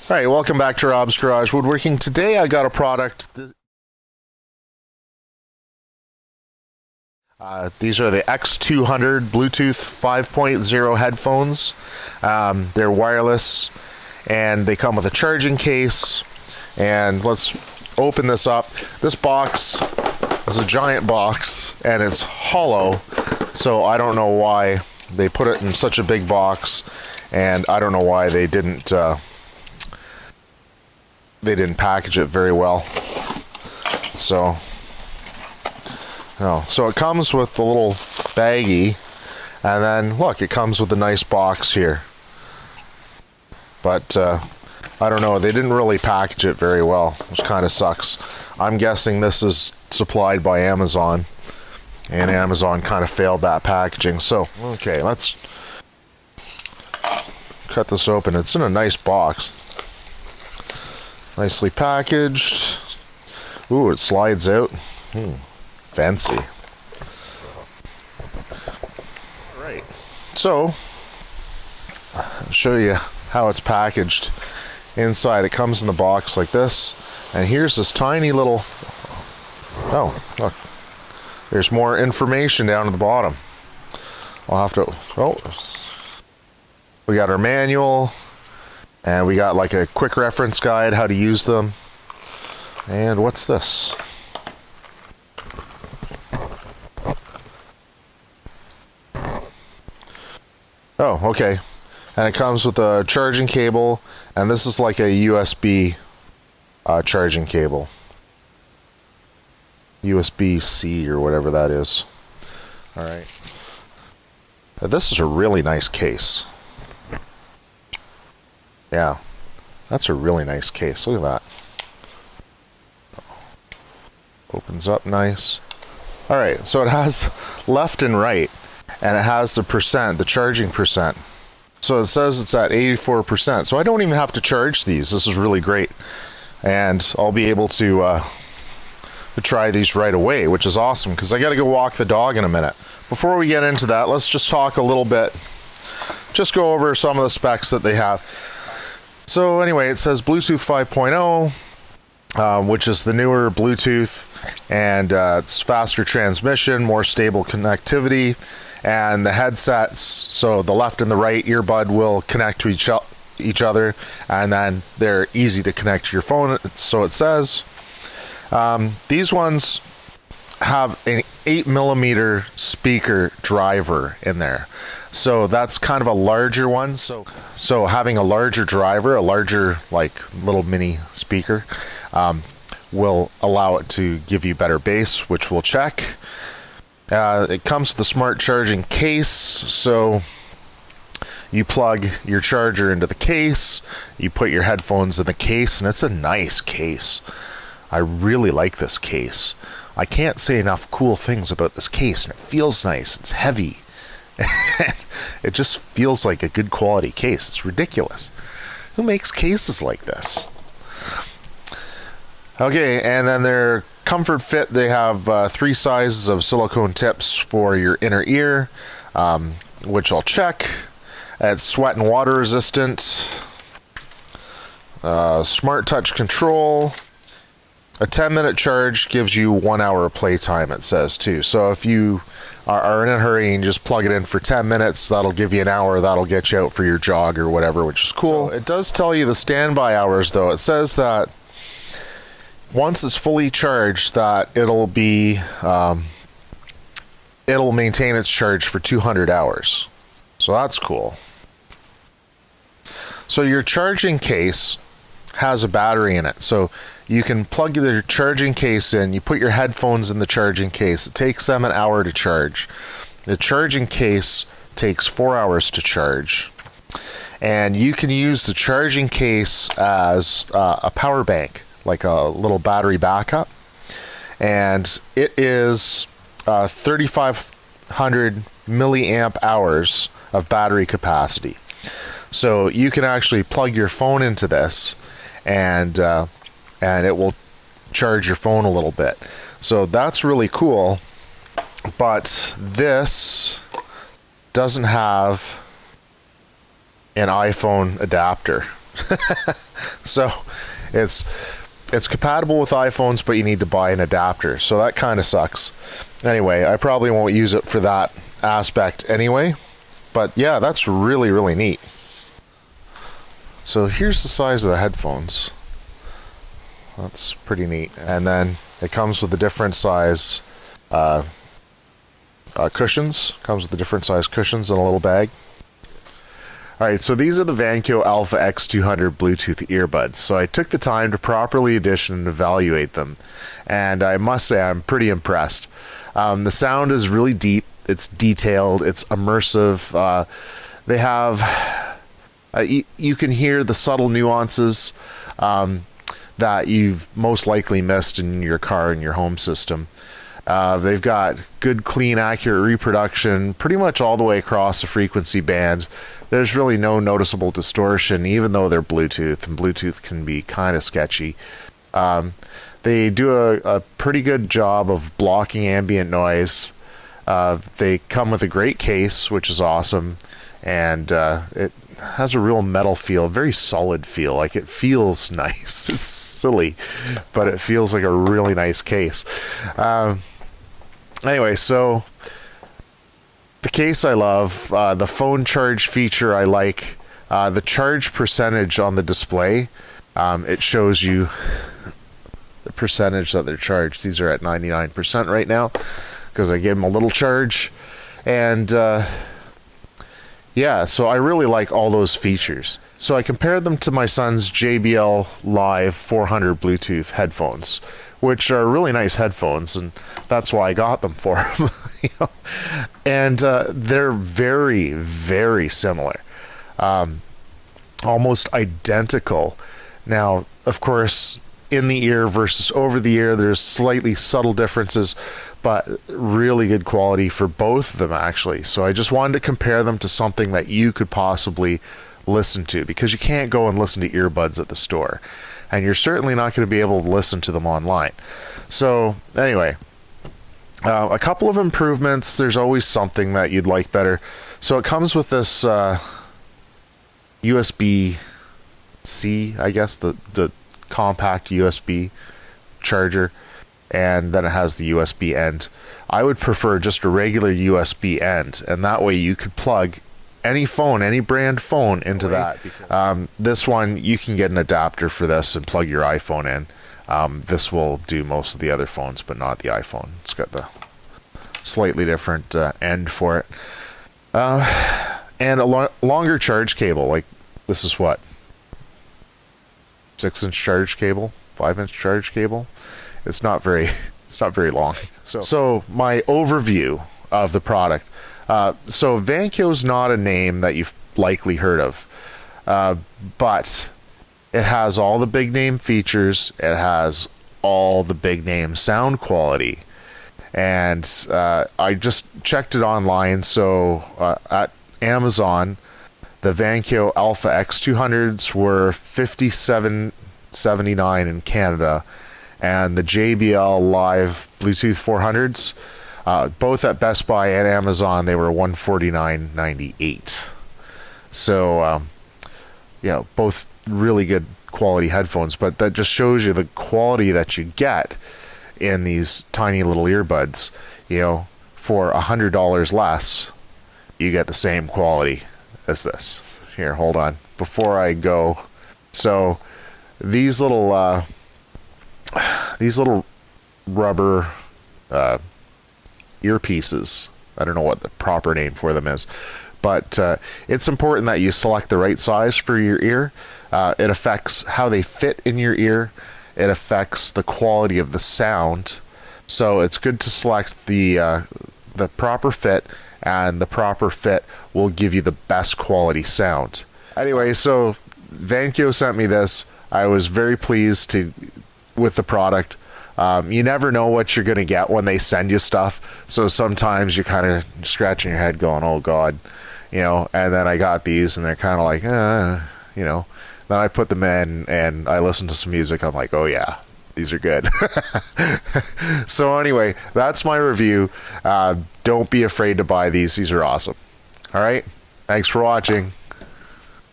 All right, welcome back to Rob's Garage Woodworking. Today I got a product. These are the X200 Bluetooth 5.0 headphones. They're wireless and they come with a charging case. And let's open this up. This box is a giant box and it's hollow, so I don't know why they put it in such a big box, and I don't know why they didn't package it very well. So it comes with a little baggie, and then look, it comes with a nice box here. But I don't know, they didn't really package it very well, which kind of sucks. I'm guessing this is supplied by Amazon, and Amazon kind of failed that packaging. So, okay, let's cut this open. It's in a nice box. Nicely packaged. Ooh, it slides out. Fancy. Alright, so I'll show you how it's packaged. Inside it comes in the box like this, and here's this tiny little, oh look, there's more information down at the bottom. I'll have to, we got our manual, and we got like a quick reference guide how to use them. And what's this? Oh, okay. And it comes with a charging cable, and this is like a USB charging cable. USB-C or whatever that is. Alright. This is a really nice case. Yeah, that's a really nice case. Look at that. Opens up nice. Alright, so it has left and right, and it has the percent, the charging percent. So it says it's at 84%, so I don't even have to charge these. This is really great. And I'll be able to try these right away, which is awesome, because I got to go walk the dog in a minute. Before we get into that, let's just talk a little bit, just go over some of the specs that they have. So anyway, it says Bluetooth 5.0, which is the newer Bluetooth, and it's faster transmission, more stable connectivity, and the headsets, so the left and the right earbud will connect to each other, and then they're easy to connect to your phone, so it says. These ones have an 8mm speaker driver in there, so that's kind of a larger one. So having a larger driver, a larger like little mini speaker, will allow it to give you better bass, which we'll check. It comes with a smart charging case, so you plug your charger into the case, you put your headphones in the case, and it's a nice case. I really like this case. I can't say enough cool things about this case, and it feels nice. It's heavy. It just feels like a good quality case. It's ridiculous. Who makes cases like this? Okay, and then their comfort fit, they have 3 sizes of silicone tips for your inner ear, which I'll check. It's sweat and water resistant. Smart touch control. A 10-minute charge gives you 1 hour of playtime, it says too. So if you are in a hurry and just plug it in for 10 minutes, that'll give you an hour. That'll get you out for your jog or whatever, which is cool. So it does tell you the standby hours, though. It says that once it's fully charged, that it'll maintain its charge for 200 hours. So that's cool. So your charging case has a battery in it. So you can plug the charging case in, you put your headphones in the charging case. It takes them an hour to charge. The charging case takes 4 hours to charge. And you can use the charging case as a power bank, like a little battery backup. And it is 3,500 milliamp hours of battery capacity. So you can actually plug your phone into this, and it will charge your phone a little bit. So that's really cool. But this doesn't have an iPhone adapter. So it's compatible with iPhones, but you need to buy an adapter. So that kind of sucks. Anyway, I probably won't use it for that aspect anyway. But yeah, that's really, really neat. So here's the size of the headphones. That's pretty neat. And then it comes with a different size cushions. Comes with the different size cushions in a little bag. Alright, so these are the Vankyo Alpha X200 Bluetooth earbuds. So I took the time to properly edition and evaluate them. And I must say I'm pretty impressed. The sound is really deep. It's detailed. It's immersive. They have... you can hear the subtle nuances that you've most likely missed in your car and your home system. They've got good, clean, accurate reproduction pretty much all the way across the frequency band. There's really no noticeable distortion, even though they're Bluetooth, and Bluetooth can be kind of sketchy. They do a pretty good job of blocking ambient noise. They come with a great case, which is awesome, and it has a real metal feel, very solid feel. Like, it feels nice. It's silly, but it feels like a really nice case. Anyway, so the case I love, the phone charge feature I like, the charge percentage on the display. It shows you the percentage that they're charged. These are at 99% right now because I gave them a little charge, and yeah, so I really like all those features. So I compared them to my son's JBL Live 400 Bluetooth headphones, which are really nice headphones, and that's why I got them for him. You know? And they're very, very similar. Almost identical. Now, of course, in the ear versus over the ear, there's slightly subtle differences, but really good quality for both of them, actually. So I just wanted to compare them to something that you could possibly listen to, because you can't go and listen to earbuds at the store, and you're certainly not going to be able to listen to them online. So anyway, a couple of improvements. There's always something that you'd like better. So it comes with this USB-C, I guess, the compact USB charger, and then it has the USB end. I would prefer just a regular USB end, and that way you could plug any phone, any brand phone into that. This one, you can get an adapter for this and plug your iPhone in. This will do most of the other phones, but not the iPhone. It's got the slightly different end for it. And a longer charge cable. Like, this is what? 6-inch charge cable? 5-inch charge cable? It's not very long. So my overview of the product. So Vankyo's not a name that you've likely heard of, but it has all the big name features. It has all the big name sound quality, and I just checked it online. So at Amazon, the Vankyo Alpha X200s were $57.79 in Canada, and the JBL Live Bluetooth 400s, both at Best Buy and Amazon, they were $149.98. So, both really good quality headphones, but that just shows you the quality that you get in these tiny little earbuds. For $100 less, you get the same quality as this. Here, hold on. Before I go, so these little rubber earpieces, I don't know what the proper name for them is, but it's important that you select the right size for your ear. It affects how they fit in your ear. It affects the quality of the sound. So it's good to select the proper fit, and the proper fit will give you the best quality sound. Anyway, so Vankyo sent me this. I was very pleased with the product. You never know what you're going to get when they send you stuff. So sometimes you're kind of scratching your head going, oh God, and then I got these and they're kind of like, then I put them in and I listen to some music. I'm like, oh yeah, these are good. So anyway, that's my review. Don't be afraid to buy these. These are awesome. All right. Thanks for watching.